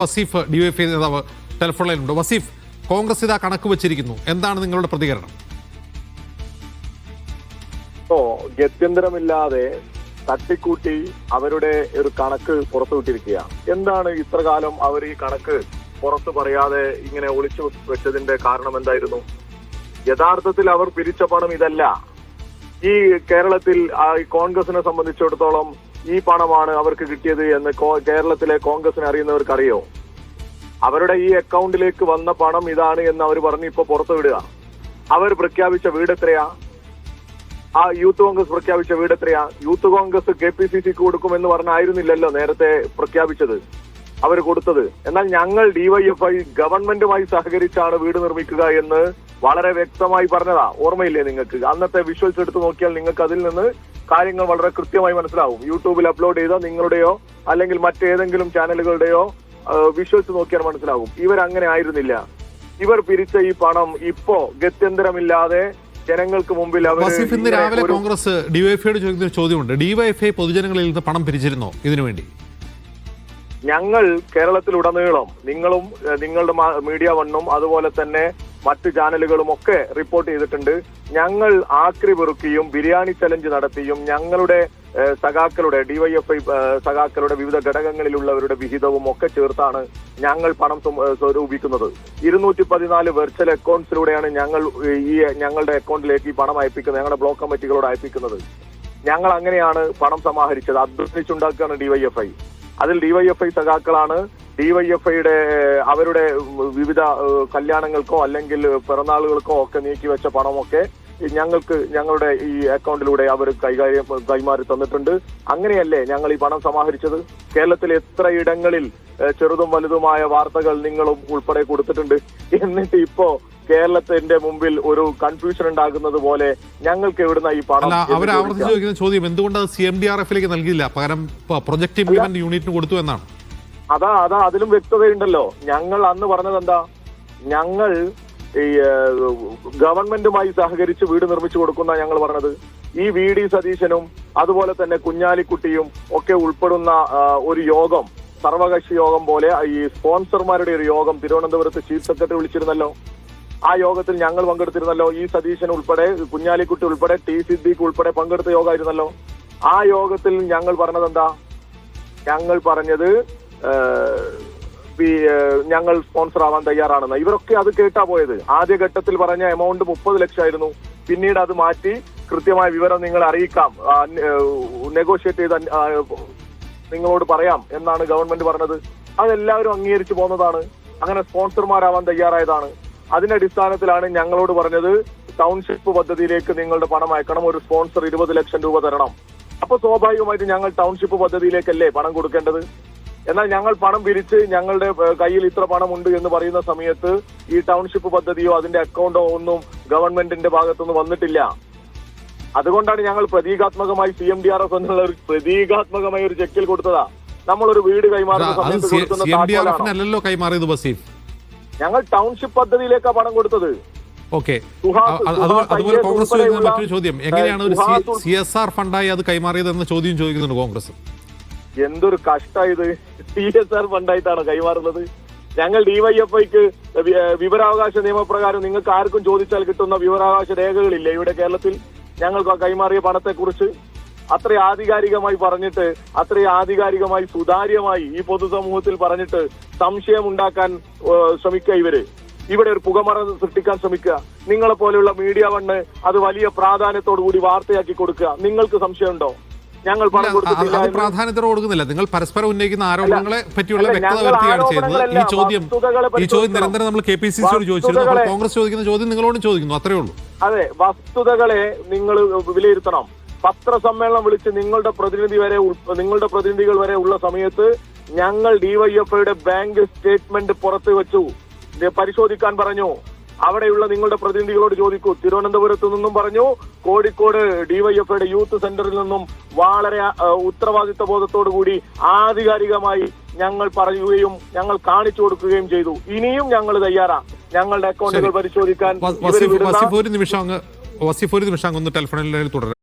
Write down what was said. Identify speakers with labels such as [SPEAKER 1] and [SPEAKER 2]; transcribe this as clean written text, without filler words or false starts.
[SPEAKER 1] Wasif DYFI നേതാവ് telephone ലൈനുണ്ട്. Wasif, Congress ഇതാ കണക്ക് വെച്ചിരിക്കുന്നു, എന്താണ് നിങ്ങളുടെ പ്രതികരണം?
[SPEAKER 2] ഗത്യന്തരമില്ലാതെ തട്ടിക്കൂട്ടി അവരുടെ ഒരു കണക്ക് പുറത്തുവിട്ടിരിക്കുക. എന്താണ് ഇത്ര കാലം അവർ ഈ കണക്ക് പുറത്തു പറയാതെ ഇങ്ങനെ ഒളിച്ചു വെച്ചതിന്റെ കാരണം എന്തായിരുന്നു? യഥാർത്ഥത്തിൽ അവർ പിരിച്ച പണം ഇതല്ല. ഈ കേരളത്തിൽ കോൺഗ്രസിനെ സംബന്ധിച്ചിടത്തോളം ഈ പണമാണ് അവർക്ക് കിട്ടിയത് എന്ന് കേരളത്തിലെ കോൺഗ്രസിനെ അറിയുന്നവർക്ക് അറിയോ? അവരുടെ ഈ അക്കൗണ്ടിലേക്ക് വന്ന പണം ഇതാണ് എന്ന് അവർ പറഞ്ഞ് ഇപ്പൊ പുറത്തുവിടുക. അവർ പ്രഖ്യാപിച്ച വീട് എത്രയാ? ആ യൂത്ത് കോൺഗ്രസ് പ്രഖ്യാപിച്ച വീട് എത്രയാ? യൂത്ത് കോൺഗ്രസ് KPCCക്ക് കൊടുക്കുമെന്ന് പറഞ്ഞായിരുന്നില്ലല്ലോ നേരത്തെ പ്രഖ്യാപിച്ചത്, അവർ കൊടുത്തത്. എന്നാൽ ഞങ്ങൾ DYFI ഗവൺമെന്റുമായി സഹകരിച്ചാണ് വീട് നിർമ്മിക്കുക എന്ന് വളരെ വ്യക്തമായി പറഞ്ഞതാ. ഓർമ്മയില്ലേ നിങ്ങൾക്ക്? അന്നത്തെ വിഷ്വൽസ് എടുത്ത് നോക്കിയാൽ നിങ്ങൾക്ക് അതിൽ നിന്ന് കാര്യങ്ങൾ വളരെ കൃത്യമായി മനസ്സിലാവും. യൂട്യൂബിൽ അപ്ലോഡ് ചെയ്ത നിങ്ങളുടെയോ അല്ലെങ്കിൽ മറ്റേതെങ്കിലും ചാനലുകളുടെയോ വിഷ്വൽസ് നോക്കിയാൽ മനസ്സിലാവും. ഇവരങ്ങനെ ആയിരുന്നില്ല. ഇവർ പിരിച്ച ഈ പണം ഇപ്പോ ഗത്യന്തരമില്ലാതെ ജനങ്ങൾക്ക് മുമ്പിൽ
[SPEAKER 1] ഇന്ന് രാവിലെ കോൺഗ്രസ് ഡിവൈഎഫ്ഐയോട് ചോദിക്കുന്ന ഒരു ചോദ്യമുണ്ട്. DYFI പൊതുജനങ്ങളിൽ നിന്ന് പണം പിരിച്ചിരുന്നോ ഇതിനുവേണ്ടി?
[SPEAKER 2] ഞങ്ങൾ കേരളത്തിലുടനീളം, നിങ്ങളും നിങ്ങളുടെ മീഡിയ വണ്ണും അതുപോലെ തന്നെ മറ്റു ചാനലുകളും ഒക്കെ റിപ്പോർട്ട് ചെയ്തിട്ടുണ്ട്. ഞങ്ങൾ ആക്രി പെറുക്കിയും ബിരിയാണി ചലഞ്ച് നടത്തിയും ഞങ്ങളുടെ സഖാക്കളുടെ DYFI സഖാക്കളുടെ വിവിധ ഘടകങ്ങളിലുള്ളവരുടെ വിഹിതവും ഒക്കെ ചേർത്താണ് ഞങ്ങൾ പണം സ്വരൂപിക്കുന്നത്. 214 വെർച്വൽ അക്കൗണ്ട്സിലൂടെയാണ് ഞങ്ങൾ ഞങ്ങളുടെ അക്കൗണ്ടിലേക്ക് ഈ പണം അയപ്പിക്കുന്നത്, ഞങ്ങളുടെ ബ്ലോക്ക് കമ്മിറ്റികളോട് അയപ്പിക്കുന്നത്. ഞങ്ങൾ അങ്ങനെയാണ് പണം സമാഹരിച്ചത്. അധ്വാനിച്ചുണ്ടാക്കുകയാണ് DYFI. അതിൽ DYFI സഖാക്കളാണ് DYFIയുടെ അവരുടെ വിവിധ കല്യാണങ്ങൾക്കോ അല്ലെങ്കിൽ പിറന്നാളുകൾക്കോ ഒക്കെ നീക്കിവെച്ച പണമൊക്കെ ഞങ്ങൾക്ക് ഞങ്ങളുടെ ഈ അക്കൗണ്ടിലൂടെ അവർ കൈമാറി തന്നിട്ടുണ്ട്. അങ്ങനെയല്ലേ ഞങ്ങൾ ഈ പണം സമാഹരിച്ചത്? കേരളത്തിൽ എത്ര ഇടങ്ങളിൽ ചെറുതും വലുതുമായ വാർത്തകൾ നിങ്ങളും ഉൾപ്പെടെ കൊടുത്തിട്ടുണ്ട്. എന്നിട്ട് ഇപ്പോ കേരളത്തിന്റെ മുമ്പിൽ ഒരു കൺഫ്യൂഷൻ ഉണ്ടാകുന്നത് പോലെ ഞങ്ങൾക്ക് എവിടുന്ന ഈ പണം?
[SPEAKER 1] അവർ ആവർത്തിച്ച് ചോദിക്കുന്ന ചോദ്യം എന്തുകൊണ്ട് CMDRFിലേക്ക് നൽകിയില്ല, പകരം പ്രൊജക്ട് ഇംപ്ലിമെന്റ് യൂണിറ്റിന് കൊടുത്തു എന്നാണ്.
[SPEAKER 2] അതാ അതിലും വ്യക്തതയുണ്ടല്ലോ. ഞങ്ങൾ അന്ന് പറഞ്ഞത് എന്താ? ഞങ്ങൾ ഈ ഗവൺമെന്റുമായി സഹകരിച്ച് വീട് നിർമ്മിച്ചു കൊടുക്കുന്ന ഞങ്ങൾ പറഞ്ഞത്. ഈ VD സതീശനും അതുപോലെ തന്നെ കുഞ്ഞാലിക്കുട്ടിയും ഒക്കെ ഉൾപ്പെടുന്ന ഒരു യോഗം, സർവകക്ഷി യോഗം പോലെ ഈ സ്പോൺസർമാരുടെ ഒരു യോഗം തിരുവനന്തപുരത്ത് ചീഫ് സെക്രട്ടറി വിളിച്ചിരുന്നല്ലോ. ആ യോഗത്തിൽ ഞങ്ങൾ പങ്കെടുത്തിരുന്നല്ലോ. ഈ സതീശൻ ഉൾപ്പെടെ, കുഞ്ഞാലിക്കുട്ടി ഉൾപ്പെടെ, T സിദ്ദീഖ് ഉൾപ്പെടെ പങ്കെടുത്ത യോഗമായിരുന്നല്ലോ. ആ യോഗത്തിൽ ഞങ്ങൾ പറഞ്ഞത് എന്താ? ഞങ്ങൾ പറഞ്ഞത് ഞങ്ങൾ സ്പോൺസർ ആവാൻ തയ്യാറാണെന്ന്. ഇവരൊക്കെ അത് കേട്ടാ പോയത്. ആദ്യഘട്ടത്തിൽ പറഞ്ഞ എമൗണ്ട് 30 ലക്ഷമായിരുന്നു. പിന്നീട് അത് മാറ്റി കൃത്യമായ വിവരം നിങ്ങളെ അറിയിക്കാം, നെഗോഷിയേറ്റ് ചെയ്ത് നിങ്ങളോട് പറയാം എന്നാണ് ഗവൺമെന്റ് പറഞ്ഞത്. അതെല്ലാവരും അംഗീകരിച്ചു പോകുന്നതാണ്. അങ്ങനെ സ്പോൺസർമാരാവാൻ തയ്യാറായതാണ്. അതിന്റെ അടിസ്ഥാനത്തിലാണ് ഞങ്ങളോട് പറഞ്ഞത് ടൗൺഷിപ്പ് പദ്ധതിയിലേക്ക് നിങ്ങളുടെ പണം അയക്കണം, ഒരു സ്പോൺസർ 20 ലക്ഷം രൂപ തരണം. അപ്പൊ സ്വാഭാവികമായിട്ട് ഞങ്ങൾ ടൗൺഷിപ്പ് പദ്ധതിയിലേക്കല്ലേ പണം കൊടുക്കേണ്ടത്? എന്നാൽ ഞങ്ങൾ പണം പിരിച്ച് ഞങ്ങളുടെ കയ്യിൽ ഇത്ര പണമുണ്ട് എന്ന് പറയുന്ന സമയത്ത് ഈ ടൗൺഷിപ്പ് പദ്ധതിയോ അതിന്റെ അക്കൗണ്ടോ ഒന്നും ഗവൺമെന്റിന്റെ ഭാഗത്തുനിന്ന് വന്നിട്ടില്ല. അതുകൊണ്ടാണ് ഞങ്ങൾ പ്രതീകാത്മകമായി CMDRF എന്നുള്ള ഒരു പ്രതീകാത്മകമായ ഒരു ചെക്കിൽ കൊടുത്തതാ. നമ്മളൊരു വീട് കൈമാറുന്ന സമയത്ത് ഞങ്ങൾ ടൗൺഷിപ്പ് പദ്ധതിയിലേക്കാണ് പണം കൊടുത്തത്.
[SPEAKER 1] ഓക്കെ, അതുപോലെ കോൺഗ്രസ് ചോദിക്കുന്ന മറ്റൊരു ചോദ്യം, എങ്ങനെയാണ് ഒരു CSR ഫണ്ടായി അത് കൈമാറിയത് എന്ന ചോദ്യം ചോദിക്കുന്നുണ്ട് കോൺഗ്രസ്.
[SPEAKER 2] എന്തൊരു കഷ്ടായത്! CSR ഫണ്ടായിട്ടാണ് കൈമാറുന്നത്. ഞങ്ങൾ DYFIക്ക് വിവരാവകാശ നിയമപ്രകാരം നിങ്ങൾക്ക് ആർക്കും ചോദിച്ചാൽ കിട്ടുന്ന വിവരാവകാശ രേഖകളില്ലേ ഇവിടെ കേരളത്തിൽ? ഞങ്ങൾക്ക് കൈമാറിയ പണത്തെക്കുറിച്ച് അത്രയും ആധികാരികമായി പറഞ്ഞിട്ട്, അത്രയും ആധികാരികമായി സുതാര്യമായി ഈ പൊതുസമൂഹത്തിൽ പറഞ്ഞിട്ട് സംശയം ഉണ്ടാക്കാൻ ശ്രമിക്കുക ഇവിടെ ഒരു പുകമറ സൃഷ്ടിക്കാൻ ശ്രമിക്കുക. നിങ്ങളെ പോലെയുള്ള മീഡിയ വണ്ണ് അത് വലിയ പ്രാധാന്യത്തോടു കൂടി വാർത്തയാക്കി കൊടുക്കുക. നിങ്ങൾക്ക് സംശയമുണ്ടോ ഞങ്ങൾ പണം കൊടുത്തിട്ടില്ല?
[SPEAKER 1] പ്രാധാന്യത്തോടെ കൊടുക്കുന്നില്ല. നിങ്ങൾ പരസ്പരം ഉന്നയിക്കുന്ന ആരോപണങ്ങളെ പറ്റിയുള്ള വ്യക്തത വരുത്തുകയാണ് ചെയ്യുന്നത്. ഈ ചോദ്യം നിരന്തരം നമ്മൾ KPCCയോട് ചോദിച്ചിരുന്നു. കോൺഗ്രസ് ചോദിക്കുന്ന ചോദ്യം നിങ്ങളോട് ചോദിക്കുന്നു, അത്രേ ഉള്ളൂ.
[SPEAKER 2] അതെ, വസ്തുതകളെ നിങ്ങൾ വിലയിരുത്തണം. പത്രസമ്മേളനം വിളിച്ച് നിങ്ങളുടെ പ്രതിനിധികൾ വരെ ഉള്ള സമയത്ത് ഞങ്ങൾ DYFIയുടെ ബാങ്ക് സ്റ്റേറ്റ്മെന്റ് പുറത്തു വെച്ചു, പരിശോധിക്കാൻ പറഞ്ഞു. അവിടെയുള്ള നിങ്ങളുടെ പ്രതിനിധികളോട് ചോദിക്കൂ. തിരുവനന്തപുരത്ത് നിന്നും പറഞ്ഞു, കോഴിക്കോട് DYFIയുടെ യൂത്ത് സെന്ററിൽ നിന്നും വളരെ ഉത്തരവാദിത്വ ബോധത്തോടു കൂടി ആധികാരികമായി ഞങ്ങൾ പറയുകയും ഞങ്ങൾ കാണിച്ചു കൊടുക്കുകയും ചെയ്തു. ഇനിയും ഞങ്ങൾ തയ്യാറാ ഞങ്ങളുടെ അക്കൗണ്ടുകൾ പരിശോധിക്കാൻ.
[SPEAKER 1] വസീഫ് ഒരു നിമിഷം അങ്ങ് ടെലിഫോണിൽ തുടരാം.